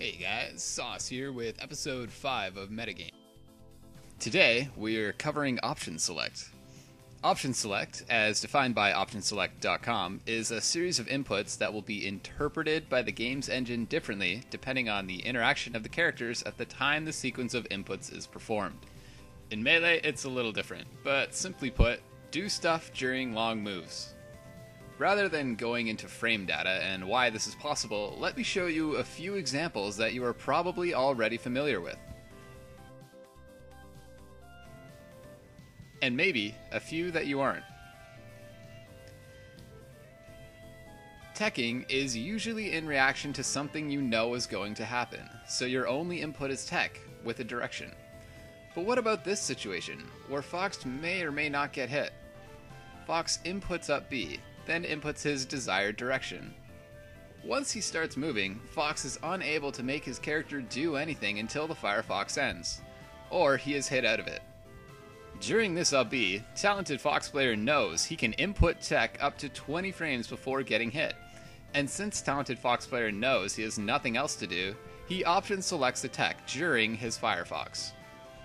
Hey guys, Sauce here with episode 5 of Metagain. Today, we're covering Option Select. Option Select, as defined by OptionSelect.com, is a series of inputs that will be interpreted by the game's engine differently depending on the interaction of the characters at the time the sequence of inputs is performed. In Melee, it's a little different, but simply put, do stuff during long moves. Rather than going into frame data and why this is possible, let me show you a few examples that you are probably already familiar with. And maybe a few that you aren't. Teching is usually in reaction to something you know is going to happen, so your only input is tech, with a direction. But what about this situation, where Fox may or may not get hit? Fox inputs up B, then inputs his desired direction. Once he starts moving, Fox is unable to make his character do anything until the Firefox ends, or he is hit out of it. During this up B, talented Fox player knows he can input tech up to 20 frames before getting hit, and since talented Fox player knows he has nothing else to do, he option selects the tech during his Firefox.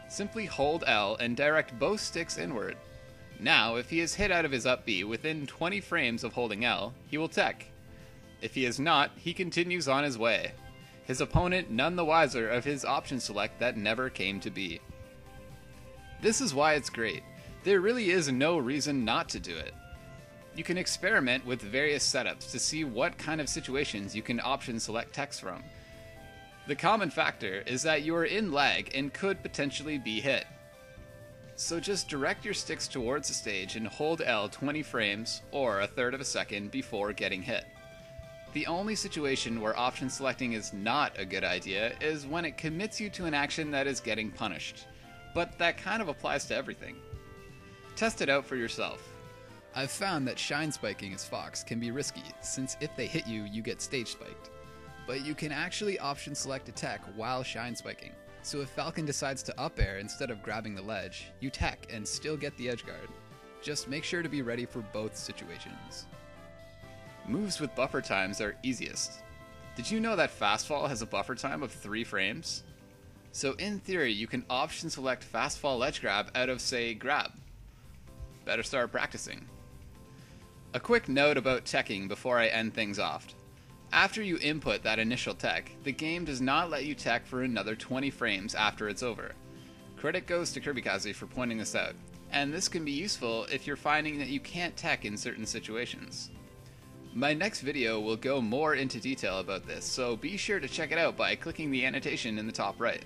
Simply hold L and direct both sticks inward. Now, if he is hit out of his up B within 20 frames of holding L, he will tech. If he is not, he continues on his way. His opponent none the wiser of his option select that never came to be. This is why it's great. There really is no reason not to do it. You can experiment with various setups to see what kind of situations you can option select text from. The common factor is that you are in lag and could potentially be hit. So just direct your sticks towards the stage and hold L 20 frames, or a third of a second, before getting hit. The only situation where option selecting is not a good idea is when it commits you to an action that is getting punished. But that kind of applies to everything. Test it out for yourself. I've found that shine spiking as Fox can be risky, since if they hit you, you get stage spiked. But you can actually option select attack while shine spiking. So if Falcon decides to up air instead of grabbing the ledge, you tech and still get the edge guard. Just make sure to be ready for both situations. Moves with buffer times are easiest. Did you know that Fastfall has a buffer time of 3 frames? So in theory, you can option select Fastfall edge grab out of, say, grab. Better start practicing. A quick note about teching before I end things off. After you input that initial tech, the game does not let you tech for another 20 frames after it's over. Credit goes to Kirbykaze for pointing this out, and this can be useful if you're finding that you can't tech in certain situations. My next video will go more into detail about this, so be sure to check it out by clicking the annotation in the top right.